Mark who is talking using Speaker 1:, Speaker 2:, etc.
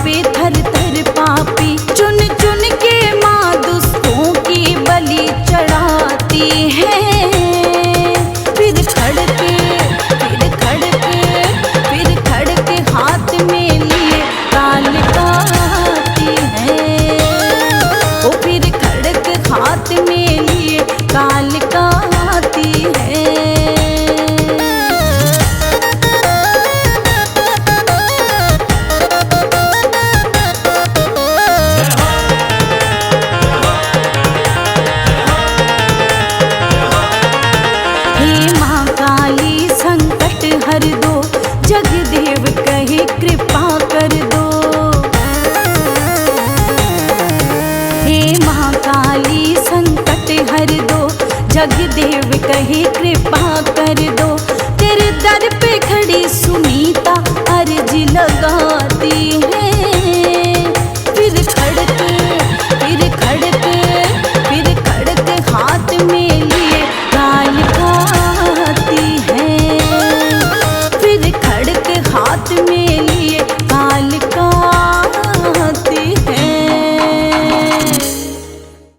Speaker 1: कांपे थर थर पापी, चुन चुन के माँ दुष्टों की बलि चढ़ाती है। फिर खड़के हाथ में लिए कालिकाती है। वो फिर खड़के हाथ में लिए कालिकाती है। हर दो जगदेव कहे कृपा कर दो। हे महाकाली संकट हर दो जगदेव कहे कृपा